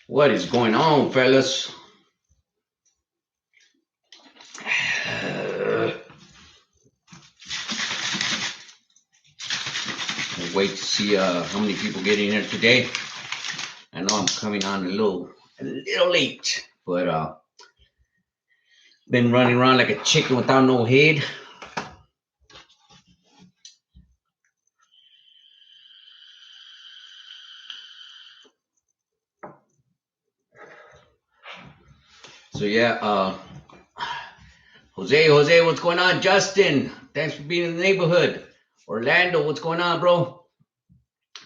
What is going on, fellas? We'll wait to see how many people get in here today. I know I'm coming on a little late, but been running around like a chicken without no head. So yeah, Jose, what's going on? Justin, thanks for being in the neighborhood. Orlando, what's going on, bro?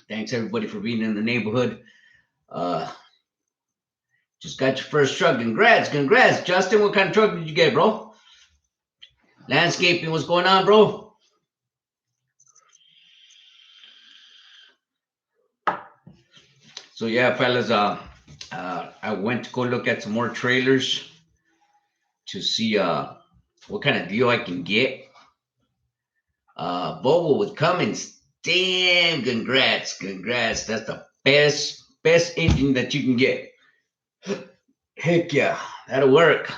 Thanks everybody for being in the neighborhood. Uh, just got your first truck. Congrats, Justin. What kind of truck did you get, bro? Landscaping, what's going on, bro? So yeah, fellas, I went to go look at some more trailers to see what kind of deal I can get. Volvo with Cummins. Damn, congrats. That's the best engine that you can get. Heck yeah, that'll work.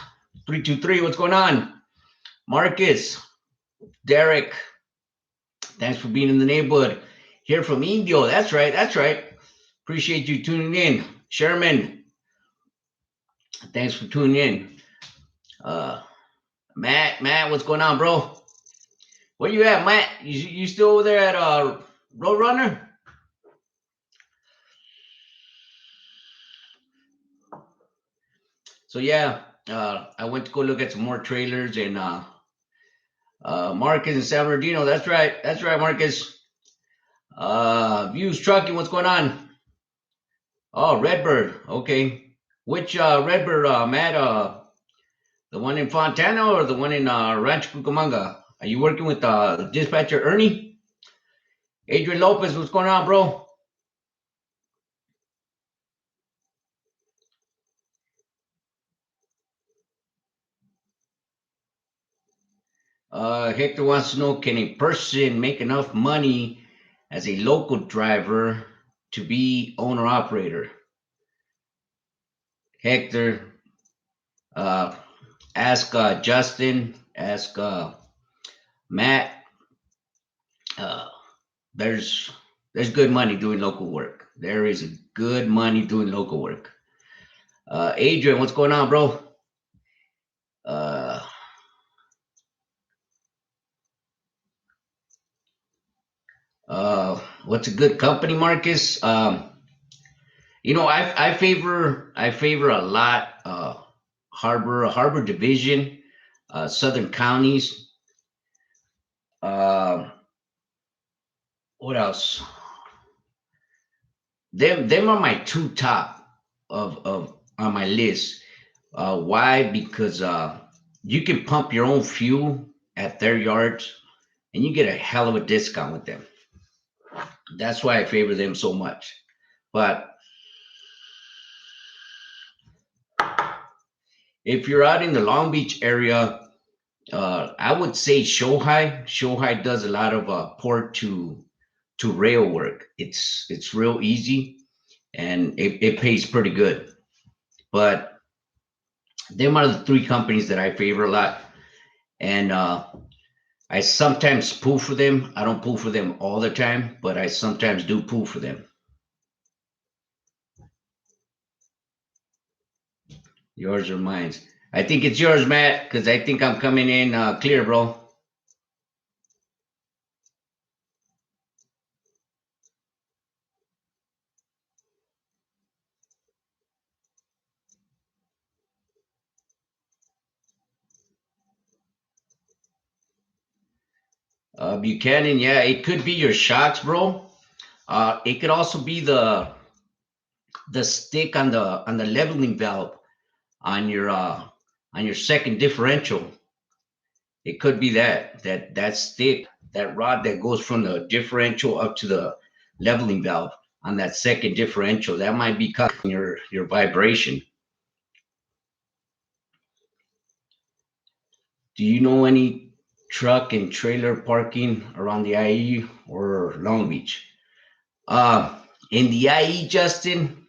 323, what's going on? Marcus, Derek, thanks for being in the neighborhood. Here from Indio. That's right. Appreciate you tuning in. Sherman, thanks for tuning in. Uh, Matt, what's going on, bro? Where you at, Matt? You still over there at Roadrunner? So yeah, I went to go look at some more trailers and Marcus and San Bernardino. That's right, Marcus. Views trucking. What's going on? Oh, Redbird. Okay, which Redbird, Matt? The one in Fontana or the one in Rancho Cucamonga? Are you working with dispatcher Ernie? Adrian Lopez. What's going on, bro? Hector wants to know, can a person make enough money as a local driver to be owner operator? Hector, uh, ask Justin, ask Matt. Uh, there's there's good money doing local work. There is a good money doing local work. Adrian, what's going on, bro? Uh, what's a good company, Marcus? I favor a lot Harbor Division, Southern Counties. Uh, what else? Them are my two top of on my list. Why? Because you can pump your own fuel at their yards, and you get a hell of a discount with them. That's why I favor them so much. But if you're out in the Long Beach area, I would say Shohei. Shohei does a lot of port to rail work. It's real easy and it pays pretty good. But them are the three companies that I favor a lot. And I sometimes pull for them. I don't pull for them all the time, but I sometimes do pull for them. Yours or mine? I think it's yours, Matt, because I think I'm coming in clear, bro. Buchanan, yeah, it could be your shocks, bro. It could also be the stick on the leveling valve on your second differential. It could be that stick, that rod that goes from the differential up to the leveling valve on that second differential. That might be causing your vibration. Do you know any truck and trailer parking around the IE or Long Beach? In the IE, Justin,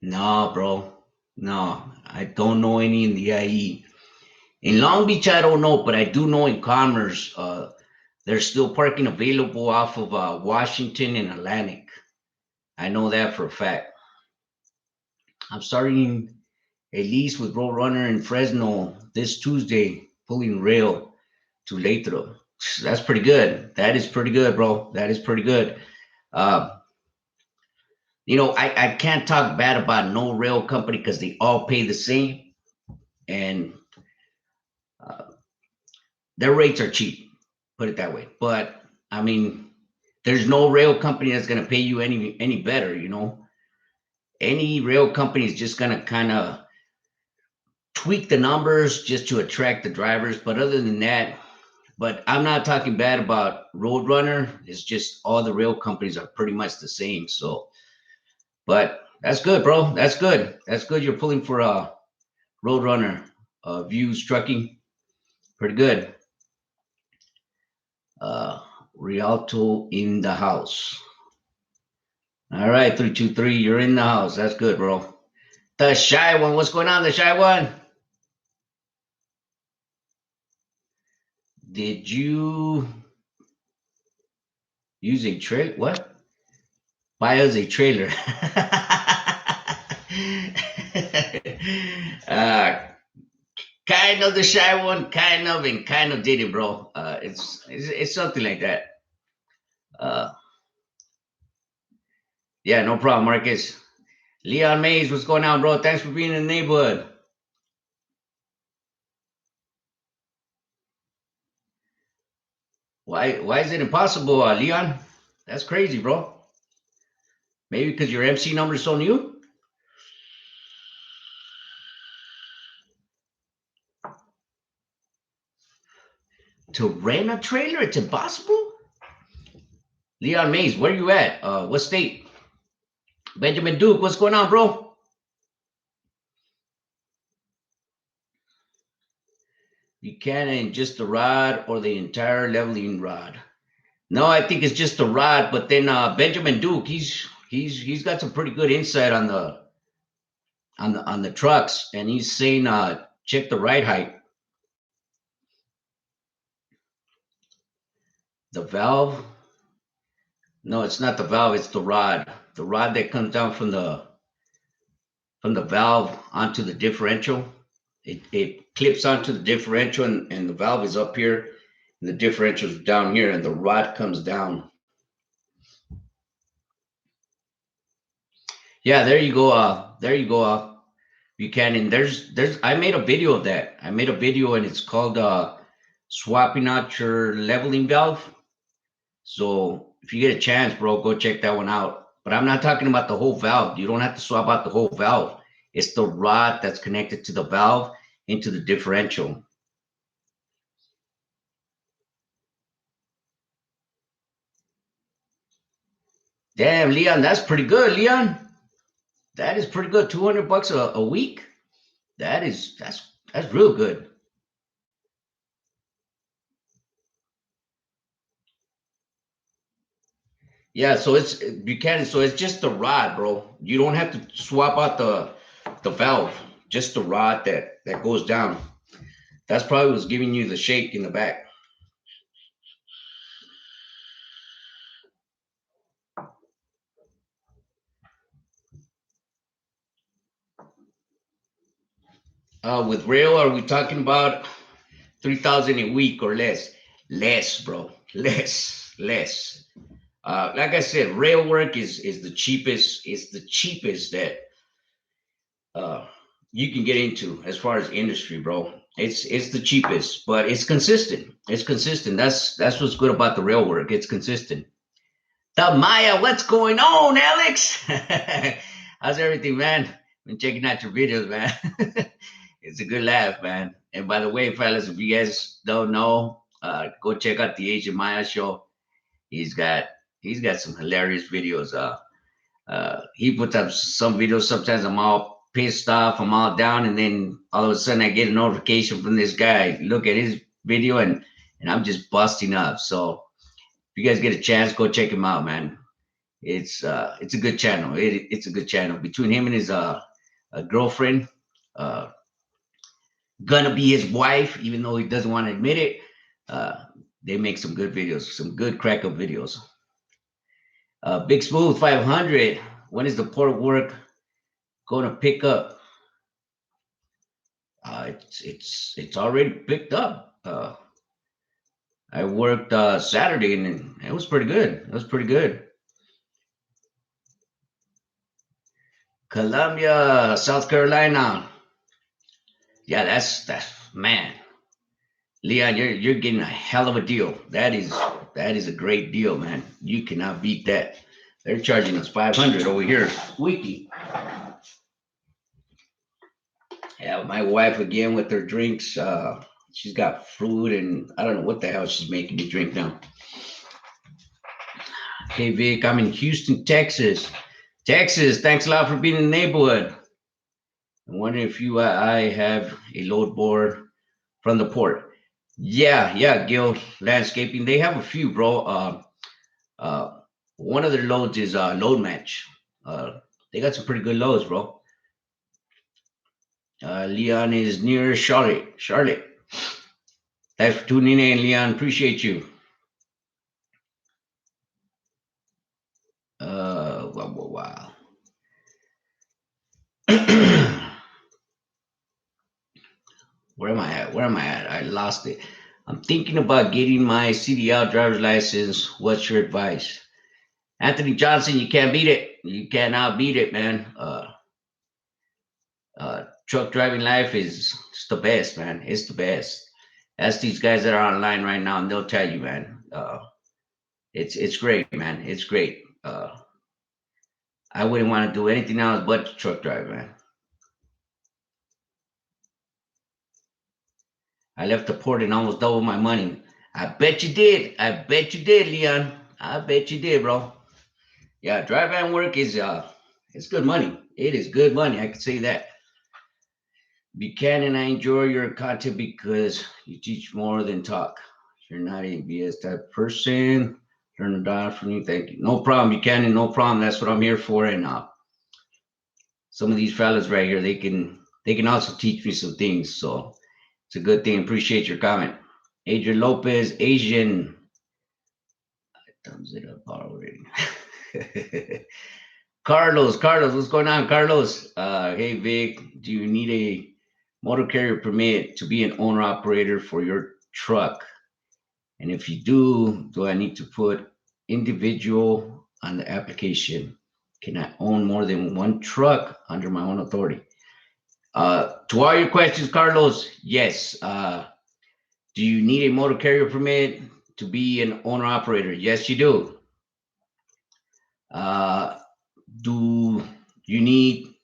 No, bro. No, I don't know any in the IE. In Long Beach, I don't know, but I do know in Commerce, there's still parking available off of Washington and Atlantic. I know that for a fact. I'm starting a lease with Roadrunner in Fresno this Tuesday, pulling rail to Lathrop. That's pretty good. That is pretty good, bro. That is pretty good. Uh, I can't talk bad about no rail company because they all pay the same and uh, their rates are cheap, put it that way. But I mean, there's no rail company that's going to pay you any better. Any rail company is just going to kind of tweak the numbers just to attract the drivers. But other than that, but I'm not talking bad about Roadrunner. It's just all the rail companies are pretty much the same. So, but that's good, bro. That's good. That's good. You're pulling for Roadrunner, Views Trucking. Pretty good. Uh, Rialto in the house. All right, 323. You're in the house. That's good, bro. The shy one. What's going on, the shy one? Did you use a trailer? What? Buy us a trailer. uh, kind of the shy one, kind of, and kind of did it, bro. It's something like that. Uh, yeah, no problem, Marcus. Leon Mays, what's going on, bro? Thanks for being in the neighborhood. Why is it impossible, Leon? That's crazy, bro. Maybe because your MC number is so new. To rent a trailer, it's impossible. Leon Mays, where you at? What state? Benjamin Duke, what's going on, bro? Buchanan, just the rod or the entire leveling rod? No, I think it's just the rod. But then Benjamin Duke, he's got some pretty good insight on the trucks, and he's saying check the ride height. The valve? No, it's not the valve. It's the rod. The rod that comes down from the valve onto the differential. It clips onto the differential, and the valve is up here, and the differential is down here, and the rod comes down. Yeah, there you go. There you go. Buchanan. There's. I made a video of that. I made a video, and it's called swapping out your leveling valve. So if you get a chance, bro, go check that one out. But I'm not talking about the whole valve. You don't have to swap out the whole valve. It's the rod that's connected to the valve into the differential. Damn, Leon, that's pretty good, Leon. That is pretty good. $200 a week. That's real good. Yeah, so it's Buchanan. So it's just the rod, bro. You don't have to swap out the valve. Just the rod that goes down. That's probably what's giving you the shake in the back. With rail, are we talking about 3,000 a week or less? Less, bro. Less. Like I said, rail work is the cheapest. It's the cheapest that uh, you can get into as far as industry, bro. It's the cheapest, but it's consistent. It's consistent. That's what's good about the rail work. It's consistent. The Maya, what's going on, Alex? How's everything, man? Been checking out your videos, man. It's a good laugh, man. And by the way, fellas, if you guys don't know, go check out the Asian Maya show. He's got he's got some hilarious videos. He puts up some videos. Sometimes I'm all pissed off, I'm all down, and then all of a sudden I get a notification from this guy. Look at his video, and I'm just busting up. So if you guys get a chance, go check him out, man. It's a good channel. It's a good channel between him and his girlfriend, uh, gonna be his wife, even though he doesn't want to admit it. Uh, they make some good videos, some good crack up videos. Big Smooth 500. When is the port work going to pick up? It's already picked up. I worked Saturday and it was pretty good. It was pretty good. Columbia, South Carolina. Yeah, that's man. Leon, you're getting a hell of a deal. That is a great deal, man. You cannot beat that. They're charging us 500 over here. Wiki. Yeah, my wife again with her drinks. She's got fruit and I don't know what the hell she's making me drink now. Hey Vic, I'm in Houston, Texas. Texas, thanks a lot for being in the neighborhood. I'm wondering if I have a load board from the port. Yeah, Gil Landscaping. They have a few, bro. Uh, one of their loads is Load Match. They got some pretty good loads, bro. Leon is near Charlotte. Charlotte. Thanks for tuning in, Leon. Appreciate you. Wow. Where am I at? Where am I at? I lost it. I'm thinking about getting my CDL driver's license. What's your advice? Anthony Johnson, you can't beat it. You cannot beat it, man. Truck driving life is it's the best, man. It's the best. Ask these guys that are online right now, and they'll tell you, man. It's great, man. It's great. I wouldn't want to do anything else but truck drive, man. I left the port and almost doubled my money. I bet you did. I bet you did, Leon. I bet you did, bro. Yeah, drive and work is it's good money. It is good money. I can say that. Buchanan, I enjoy your content because you teach more than talk. You're not a BS type person. Learn to die from you. Thank you. No problem, Buchanan. No problem. That's what I'm here for. And some of these fellas right here, they can also teach me some things. So it's a good thing. Appreciate your comment. Adrian Lopez, Asian. Thumbs it up already. Carlos, what's going on, Carlos? Hey Vic, do you need a motor carrier permit to be an owner operator for your truck? And if you do I need to put individual on the application? Can I own more than one truck under my own authority? To all your questions, Carlos, yes. Do you need a motor carrier permit to be an owner operator? Yes, you do. Uh, do you need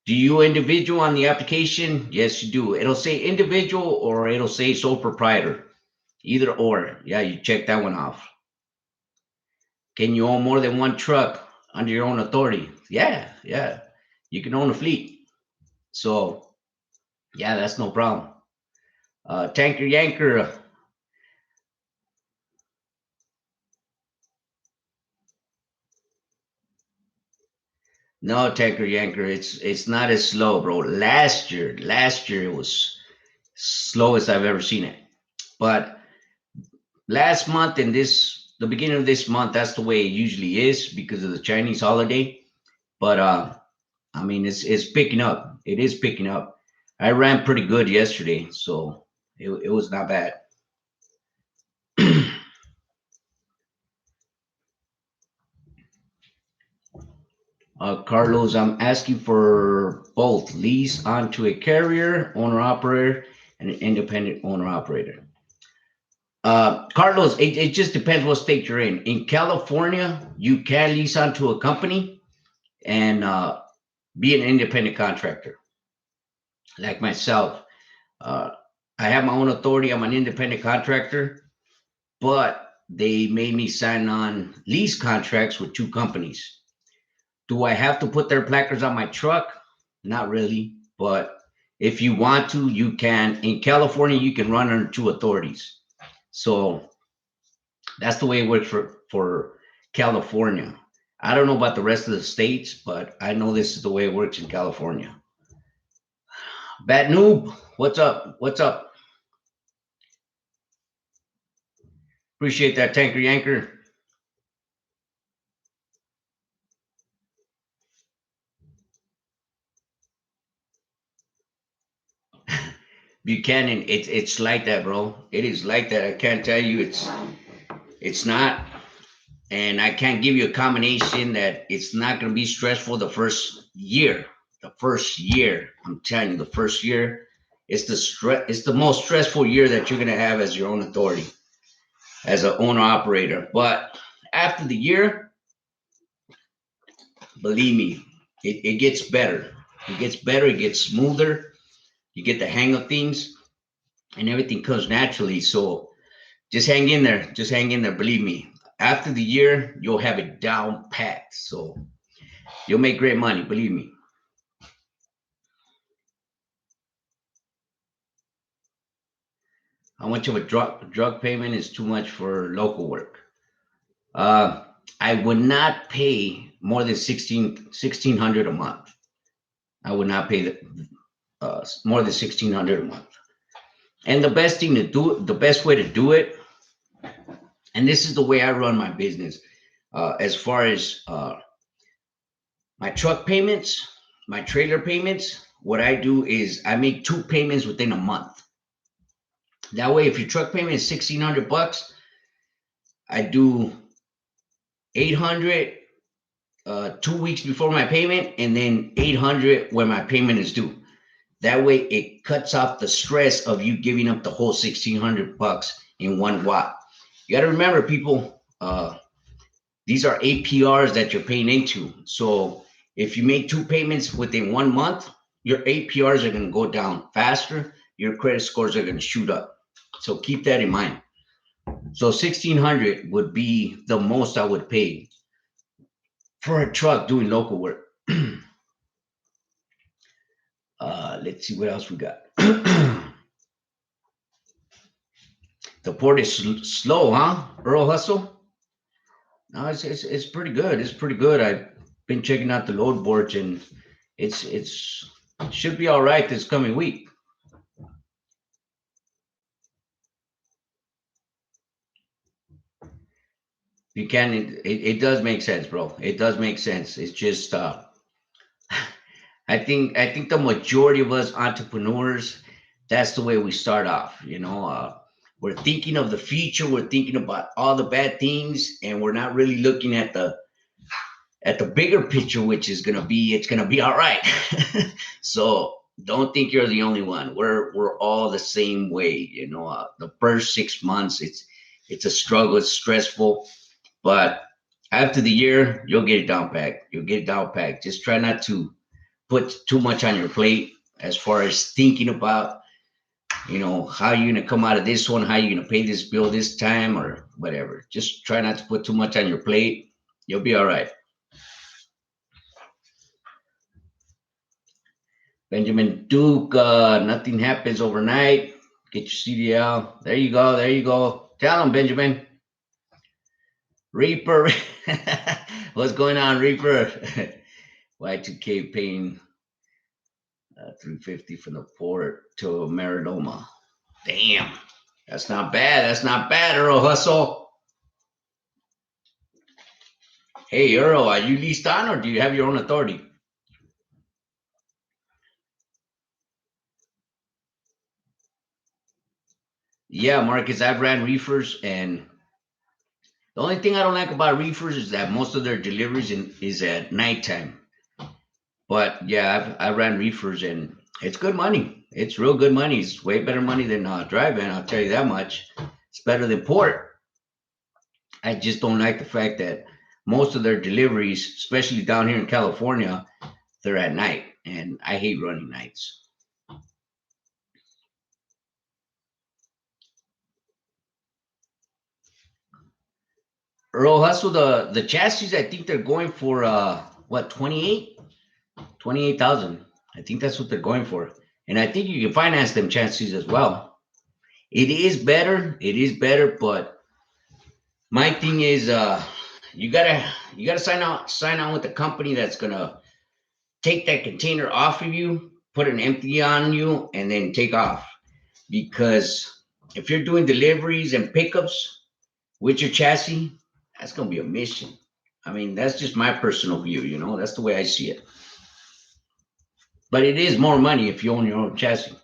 Do you individual on the application? Yes, you do. It'll say individual or it'll say sole proprietor. Either or. Yeah, you check that one off. Can you own more than one truck under your own authority? Yeah. You can own a fleet. So, yeah, that's no problem. Tanker Yanker. No, Tanker Yanker. It's not as slow, bro. Last year it was slowest I've ever seen it. But last month and the beginning of this month, that's the way it usually is because of the Chinese holiday. But I mean, it's picking up. It is picking up. I ran pretty good yesterday, so it was not bad. Carlos, I'm asking for both lease onto a carrier, owner operator, and an independent owner operator. Carlos, it just depends what state you're in. In California, you can lease onto a company and be an independent contractor, like myself. Uh, I have my own authority. I'm an independent contractor, but they made me sign on lease contracts with two companies. Do I have to put their placards on my truck? Not really, but if you want to, you can. In California, you can run under two authorities. So that's the way it works for California. I don't know about the rest of the states, but I know this is the way it works in California. Bat Noob, what's up? What's up? Appreciate that, Tanker Yanker. Buchanan, it's like that, bro. It is like that. I can't tell you it's not, and I can't give you a combination that it's not going to be stressful the first year. The first year, I'm telling you, the first year, it's the most stressful year that you're going to have as your own authority, as an owner operator. But after the year, believe me, it gets better. It gets better. It gets smoother. You get the hang of things, and everything comes naturally. So just hang in there. Just hang in there. Believe me. After the year, you'll have it down packed. So you'll make great money. Believe me. How much of a drug payment is too much for local work? Uh, I would not pay more than 1600 a month. I would not pay more than 1600 a month. And the best thing to do, the best way to do it, and this is the way I run my business, as far as my truck payments, my trailer payments, what I do is I make two payments within a month. That way, if your truck payment is 1600 bucks, I do 800 2 weeks before my payment, and then 800 when my payment is due. That way, it cuts off the stress of you giving up the whole 1600 bucks in one whop. You got to remember, people, these are APRs that you're paying into. So if you make two payments within 1 month, your APRs are going to go down faster. Your credit scores are going to shoot up. So keep that in mind. So 1600 would be the most I would pay for a truck doing local work. Let's see what else we got. The port is slow, huh? Earl Hustle. No, it's pretty good. It's pretty good. I've been checking out the load boards, and it's should be all right this coming week. You can. It does make sense, bro. It does make sense. It's just I think the majority of us entrepreneurs, that's the way we start off. We're thinking of the future. We're thinking about all the bad things, and we're not really looking at the bigger picture, which is gonna be it's gonna be all right. So don't think you're the only one. We're all the same way. The first 6 months, it's a struggle. It's stressful, but after the year, you'll get it down packed. You'll get it down packed. Just try not to put too much on your plate as far as thinking about how you're gonna come out of this one, how you're gonna pay this bill this time, or whatever. Just try not to put too much on your plate. You'll be all right. Benjamin Duke, nothing happens overnight. Get your CDL. There you go. There you go. Tell him, Benjamin. Reaper. What's going on, Reaper? Y2K paying 350 from the port to Maradoma. Damn. That's not bad. That's not bad, Earl Hustle. Hey, Earl, are you leased on or do you have your own authority? Yeah, Marcus, I've ran reefers, and the only thing I don't like about reefers is that most of their deliveries is at nighttime. But yeah, I ran reefers, and it's good money. It's real good money. It's way better money than driving. I'll tell you that much. It's better than port. I just don't like the fact that most of their deliveries, especially down here in California, they're at night, and I hate running nights. Earl Hustle, the chassis, I think they're going for what, 28,000. I think that's what they're going for. And I think you can finance them chassis as well. It is better, but my thing is you gotta you gotta sign on with the company that's gonna take that container off of you, put an empty on you, and then take off. Because if you're doing deliveries and pickups with your chassis, that's gonna be a mission. I mean, that's just my personal view, that's the way I see it. But it is more money if you own your own chassis.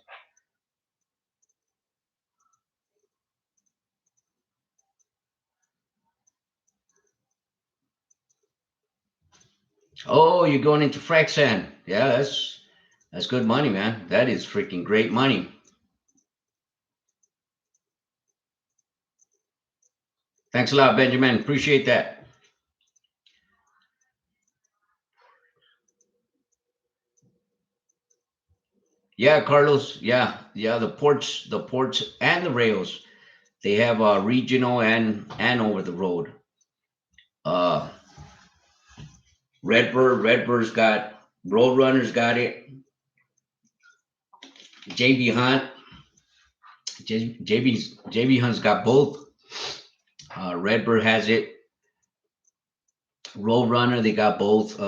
Oh, you're going into frac sand. Yeah, that's good money, man. That is freaking great money. Thanks a lot, Benjamin. Appreciate that. Yeah, Carlos. Yeah, yeah. The ports, and the rails. They have regional and over the road. Uh, Redbird's got Roadrunner's got it. JB Hunt, JB Hunt's got both. Redbird has it. Roadrunner, they got both.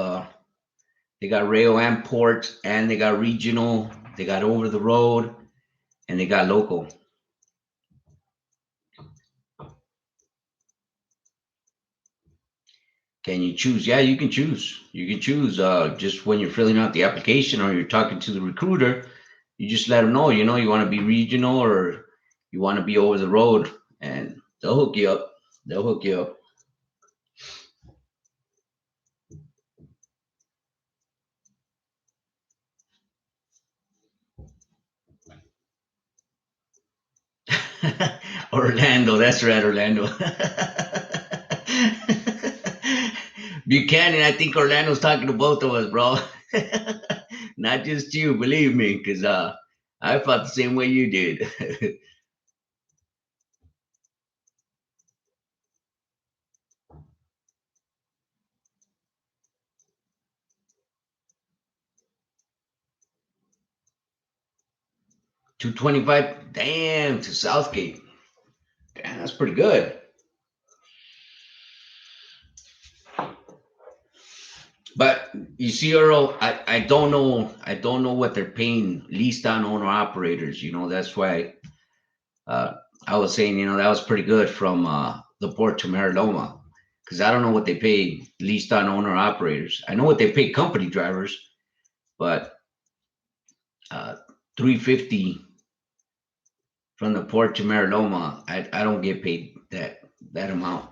They got rail and port, and they got regional. They got over the road, and they got local. Can you choose? Yeah, you can choose. You can choose. Just when you're filling out the application or you're talking to the recruiter, you just let them know. You want to be regional or you want to be over the road, and they'll hook you up. They'll hook you up. Orlando, that's right, Orlando. Buchanan, I think Orlando's talking to both of us, bro. Not just you, believe me, because I felt the same way you did. 225, damn, to Southgate. Damn, that's pretty good. But you see, Earl, I don't know what they're paying leased on owner operators. That's why uh, I was saying, that was pretty good from the port to Mariloma, because I don't know what they pay leased on owner operators. I know what they pay company drivers, but 350 from the port to Mariloma, I don't get paid that amount.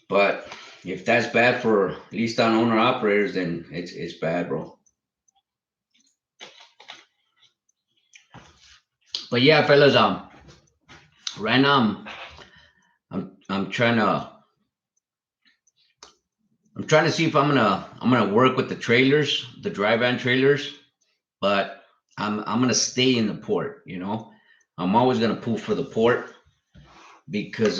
But if that's bad for leased on owner operators, then it's bad, bro. But yeah, fellas, right now I'm trying to see if I'm gonna work with the trailers, the dry van trailers, but I'm gonna stay in the port. I'm always gonna pull for the port because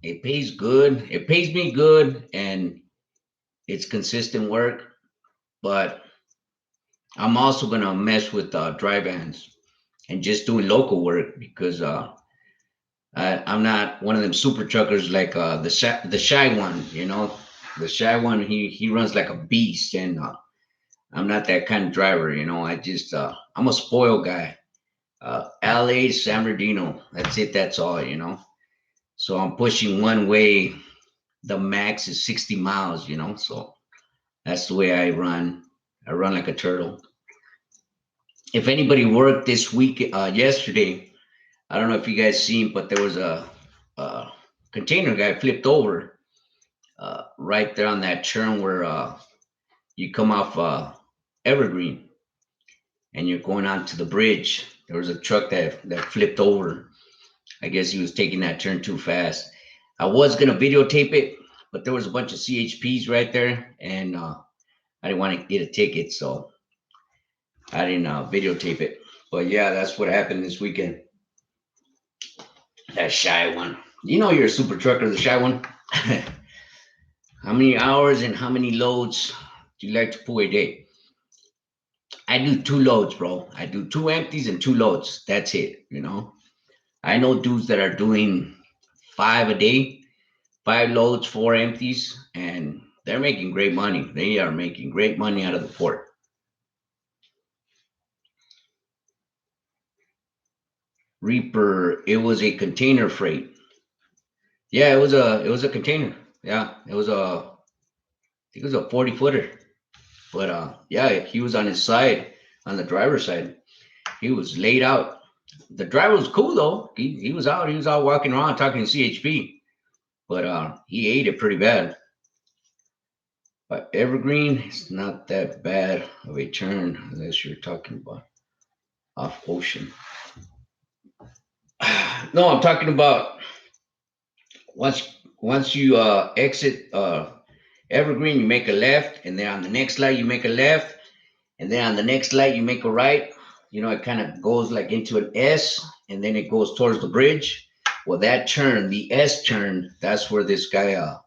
it pays good. It pays me good, and it's consistent work. But I'm also gonna mess with dry vans and just doing local work because I'm not one of them super truckers like the shy one. The shy one, he runs like a beast, and I'm not that kind of driver. I'm a spoiled guy. LA, San Bernardino. That's it. That's all. So I'm pushing one way. The max is 60 miles. So that's the way I run. I run like a turtle. If anybody worked this week, yesterday, I don't know if you guys seen, but there was a container guy flipped over right there on that turn where you come off Evergreen and you're going onto the bridge. There was a truck that flipped over. I guess he was taking that turn too fast. I was gonna videotape it, but there was a bunch of CHPs right there, and I didn't want to get a ticket, so I didn't videotape it. But yeah, that's what happened this weekend. That shy one. You're a super trucker, the shy one. How many hours and how many loads do you like to pull a day? I do two loads, bro. I do two empties and two loads. That's it. I know dudes that are doing five a day. 5 loads, 4 empties, and they're making great money. They are making great money out of the port. Reaper, it was a container freight. Yeah, it was a container. Yeah, it was I think it was a 40 footer. But yeah, he was on his side, on the driver's side. He was laid out. The driver was cool though. He was out walking around talking to CHP. But he ate it pretty bad. But Evergreen is not that bad of a turn unless you're talking about off ocean. No, I'm talking about once you exit Evergreen, you make a left, and then on the next light you make a left, and then on the next light you make a right. It kind of goes like into an S, and then it goes towards the bridge. Well, that turn, the S turn, that's where this guy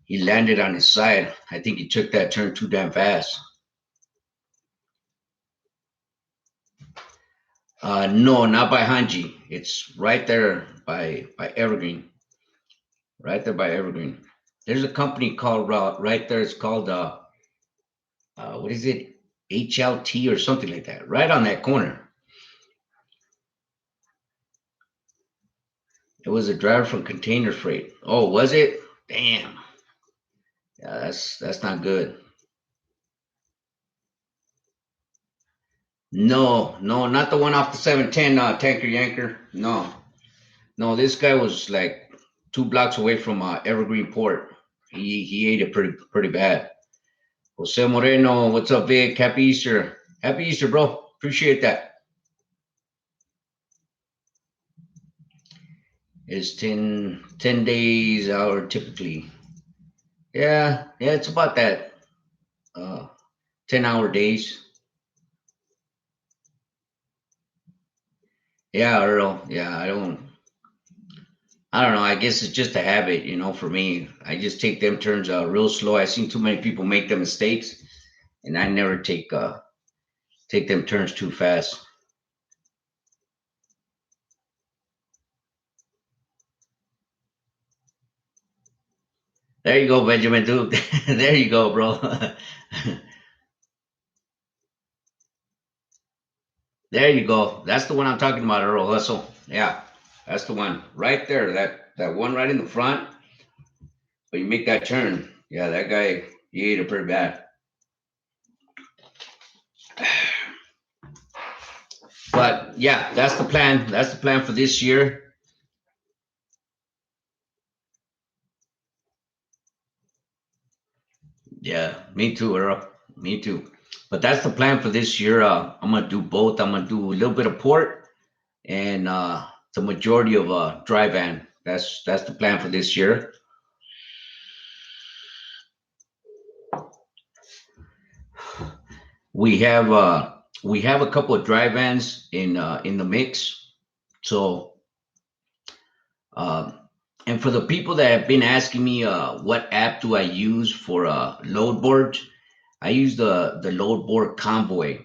he landed on his side. I think he took that turn too damn fast. No, not by Hanji. It's right there by Evergreen. Right there by Evergreen. There's a company called right there. It's called what is it? HLT or something like that. Right on that corner. It was a driver from Container Freight. Oh, was it? Damn. Yeah, that's not good. No, no, not the one off the 710 tanker yanker. No, no, this guy was like 2 blocks away from Evergreen Port. He ate it pretty bad. Jose Moreno, what's up, Vic? Happy Easter. Happy Easter, bro. Appreciate that. It's 10 days out typically. Yeah, yeah, it's about that. 10-hour days. Yeah, Earl. Yeah, I don't know. I guess it's just a habit, for me. I just take them turns real slow. I've seen too many people make the mistakes, and I never take them turns too fast. There you go, Benjamin Duke. There you go, bro. There you go. That's the one I'm talking about, Earl Hustle. Yeah, that's the one right there. That one right in the front. But you make that turn. Yeah, that guy, he ate it pretty bad. But yeah, that's the plan. That's the plan for this year. Yeah, me too, Earl. Me too. But that's the plan for this year. I'm gonna do both. I'm gonna do a little bit of port and the majority of dry van. That's the plan for this year. We have we have a couple of dry vans in the mix. So um, and for the people that have been asking me what app do I use for load boards, I use the load board Convoy.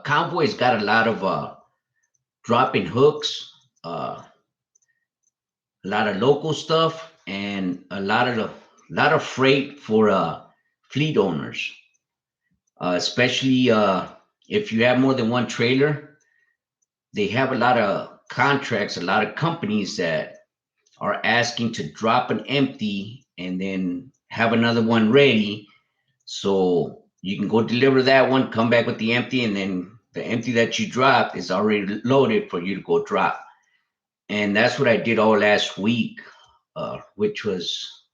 Convoy's got a lot of dropping hooks, a lot of local stuff, and a lot of freight for fleet owners, especially if you have more than one trailer. They have a lot of contracts, a lot of companies that are asking to drop an empty and then have another one ready. So you can go deliver that one, come back with the empty, and then the empty that you dropped is already loaded for you to go drop. And that's what I did all last week, which was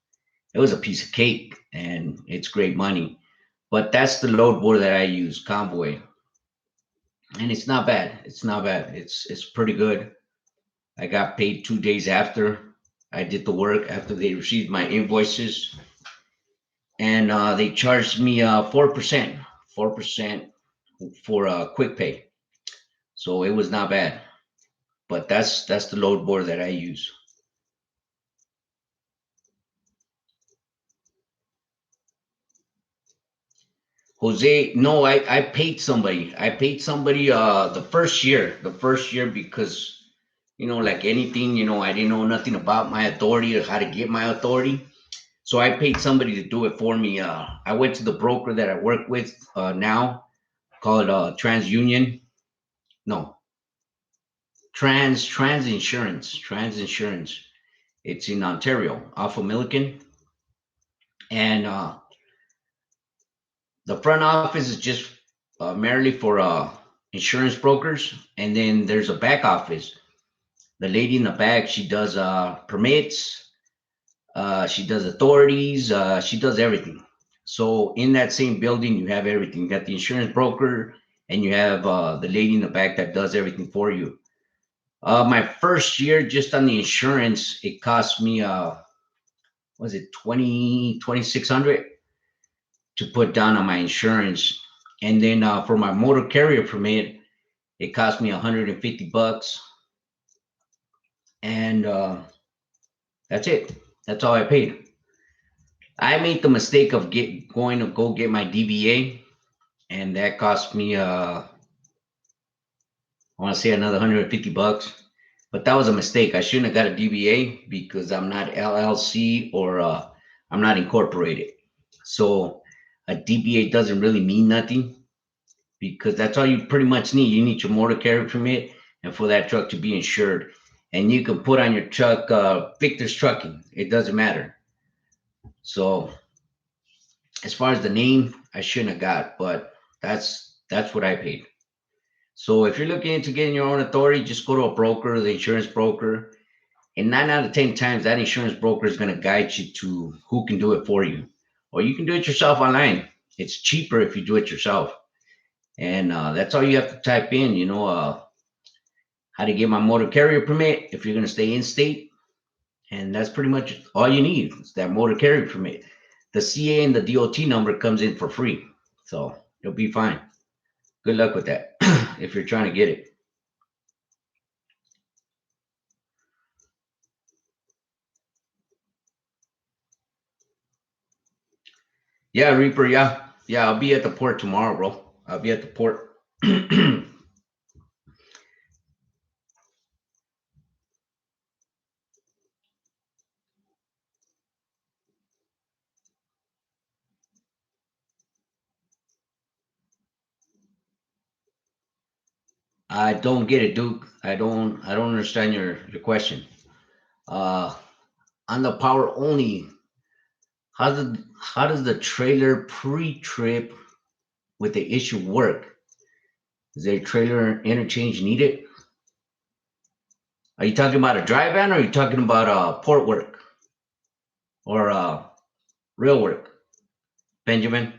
it was a piece of cake and it's great money. But that's the load board that I use, Convoy, and it's not bad. It's not bad. It's pretty good. I got paid 2 days after I did the work after they received my invoices, and they charged me 4%, 4% for quick pay. So it was not bad. But that's the load board that I use. Jose, no, I paid somebody. I paid somebody the first year because like anything, I didn't know nothing about my authority or how to get my authority. So I paid somebody to do it for me. I went to the broker that I work with now, called TransUnion. No, Trans Insurance. It's in Ontario, off of Milliken, and the front office is just merely for insurance brokers, and then there's a back office. The lady in the back, she does permits, she does authorities, she does everything. So in that same building, you have everything. You got the insurance broker, and you have the lady in the back that does everything for you. My first year, just on the insurance, it cost me was it 2,600 to put down on my insurance, and then for my motor carrier permit, it cost me $150, and that's it. That's all I paid. I made the mistake of going to go get my DBA, and that cost me I want to say another $150. But that was a mistake. I shouldn't have got a DBA because I'm not LLC, or I'm not incorporated. So a DBA doesn't really mean nothing, because that's all you pretty much need. You need your motor carrier permit and for that truck to be insured. And you can put on your truck Victor's Trucking. It doesn't matter. So as far as the name, I shouldn't have got, but that's what I paid. So if you're looking into getting your own authority, just go to a broker, the insurance broker, and 9 out of 10 times that insurance broker is going to guide you to who can do it for you, or you can do it yourself online. It's cheaper if you do it yourself, and that's all you have to type in. How to get my motor carrier permit if you're going to stay in state, and that's pretty much all you need. Is that motor carrier permit. The CA and the DOT number comes in for free, so you'll be fine. Good luck with that if you're trying to get it. Yeah, Reaper. Yeah, yeah. I'll be at the port tomorrow, bro. I'll be at the port. I don't get it, Duke. I don't understand your question. Uh, on the power only, how does the trailer pre-trip with the issue work? Is there a trailer interchange needed? Are you talking about a dry van, or are you talking about port work, or real work, Benjamin?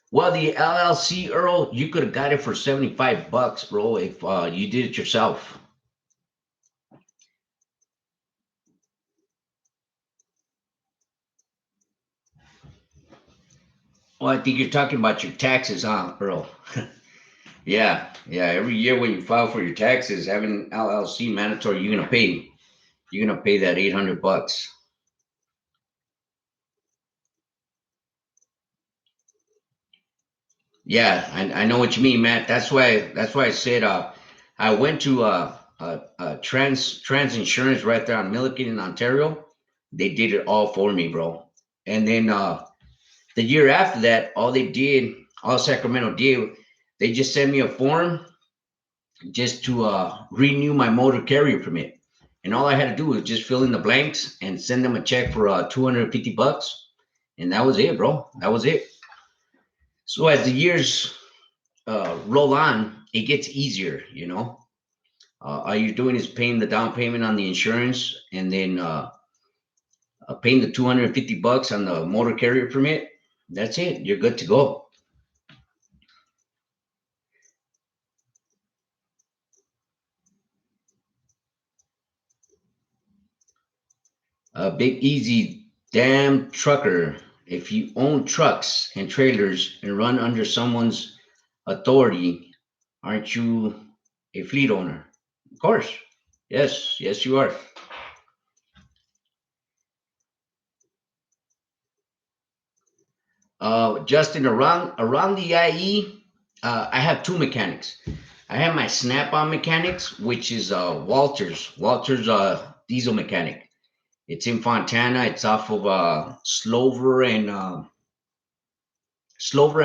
Well, the LLC, Earl, you could have got it for $75, bro, if you did it yourself. Well, I think you're talking about your taxes, huh, Earl? Yeah, yeah. Every year when you file for your taxes, having LLC mandatory, you're gonna pay that $800. Yeah, I know what you mean, Matt. That's why I said I went to Trans Insurance right there on Milliken in Ontario. They did it all for me, bro. And then the year after that, all Sacramento did, they just sent me a form just to renew my motor carrier permit. And all I had to do was just fill in the blanks and send them a check for $250. And that was it, bro. That was it. So as the years roll on, it gets easier. All you're doing is paying the down payment on the insurance, and then paying the $250 on the motor carrier permit. That's it. You're good to go. Big Easy, damn trucker. If you own trucks and trailers and run under someone's authority, aren't you a fleet owner? Of course. Yes, yes, you are. Justin, around the IE, I have two mechanics. I have my Snap-on mechanics, which is Walters diesel mechanic. It's in Fontana. It's off of Slover and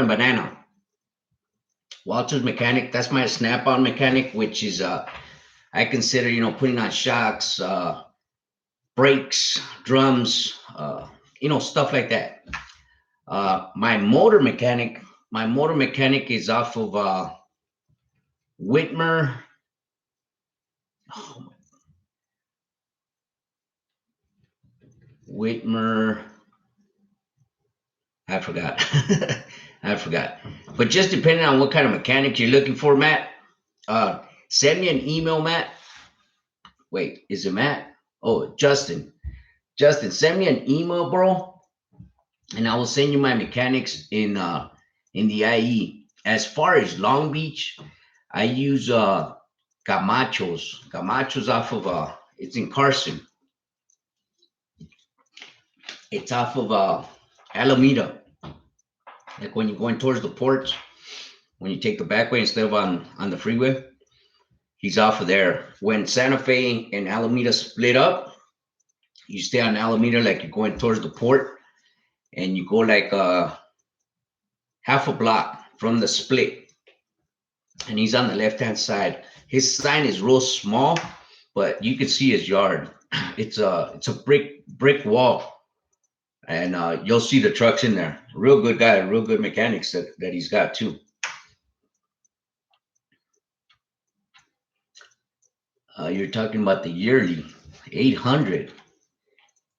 Banana. Walters mechanic. That's my Snap-on mechanic, which is I consider putting on shocks, brakes, drums, stuff like that. My motor mechanic is off of Whitmer. Oh, Whitmer. I forgot. I forgot. But just depending on what kind of mechanic you're looking for, Matt, send me an email, Matt. Wait, is it Matt? Oh, Justin. Justin, send me an email, bro, and I will send you my mechanics in the IE. As far as Long Beach, I use Camachos. Camachos off of it's in Carson. It's off of Alameda. Like when you're going towards the ports, when you take the back way instead of on the freeway, he's off of there. When Santa Fe and Alameda split up, you stay on Alameda like you're going towards the port, and you go like half a block from the split, and he's on the left hand side. His sign is real small, but you can see his yard. It's a brick wall, and you'll see the trucks in there. Real good guy, real good mechanics that he's got too. You're talking about the yearly 800.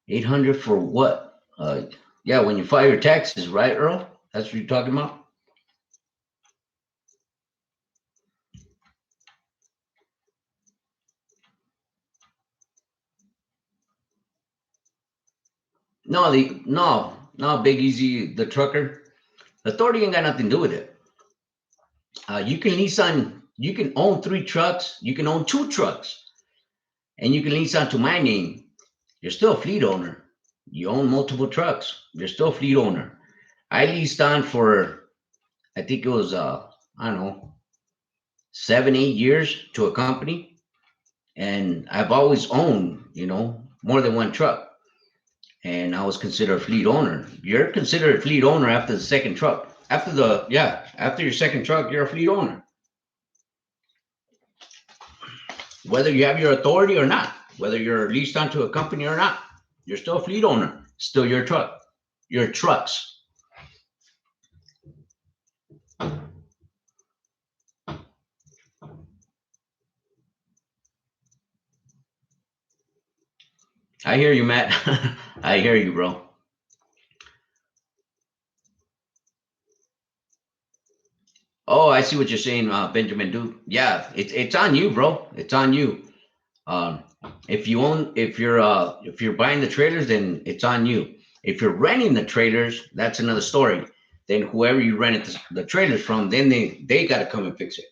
800 for what? Yeah, when you file your taxes, right, Earl? That's what you're talking about? No, Big Easy, the trucker. Authority ain't got nothing to do with it. You can own three trucks, you can own two trucks, and you can lease onto my name. You're still a fleet owner. You own multiple trucks. You're still a fleet owner. I leased on for, I think it was, I don't know, 7, 8 years to a company, and I've always owned, more than one truck. And I was considered a fleet owner. You're considered a fleet owner after the second truck. After your second truck, you're a fleet owner. Whether you have your authority or not, whether you're leased onto a company or not, you're still a fleet owner. Still your truck, your trucks. I hear you, Matt. I hear you, bro. Oh, I see what you're saying, Benjamin Duke. Yeah, it's on you, bro. It's on you. Um, if you're buying the trailers, then it's on you. If you're renting the trailers, that's another story. Then whoever you rented the trailers from, then they got to come and fix it.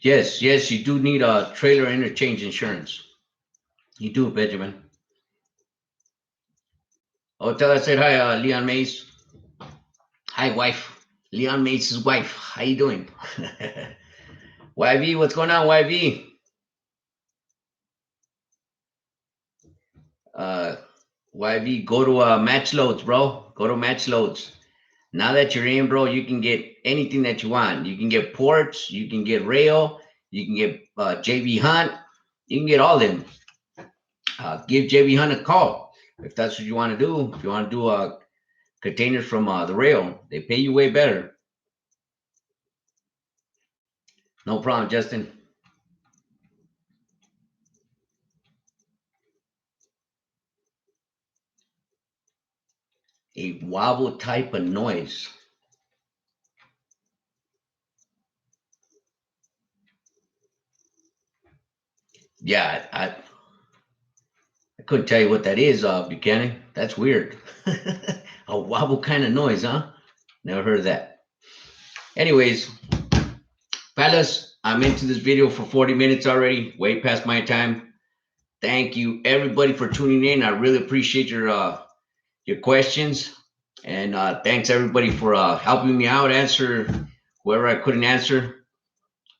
Yes, yes, you do need a trailer interchange insurance. You do, Benjamin. Oh, tell I said hi, Leon Mays. Hi, wife. Leon Mays' wife. How you doing? YV, what's going on, YV? Uh, YV, go to Match Loads, bro. Go to Match Loads. Now that you're in, bro, you can get anything that you want. You can get ports, you can get rail, you can get JV Hunt, you can get all of them. Give JV Hunt a call if that's what you want to do. If you want to do containers from the rail, they pay you way better. No problem, Justin. A wobble type of noise. Yeah, I couldn't tell you what that is, Buchanan. That's weird. A wobble kind of noise, huh? Never heard of that. Anyways, fellas, I'm into this video for 40 minutes already, way past my time. Thank you everybody for tuning in. I really appreciate your questions, and thanks everybody for helping me out, answer whoever I couldn't answer.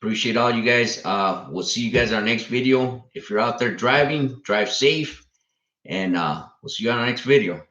Appreciate all you guys. We'll see you guys in our next video. If you're out there driving, drive safe, and we'll see you on our next video.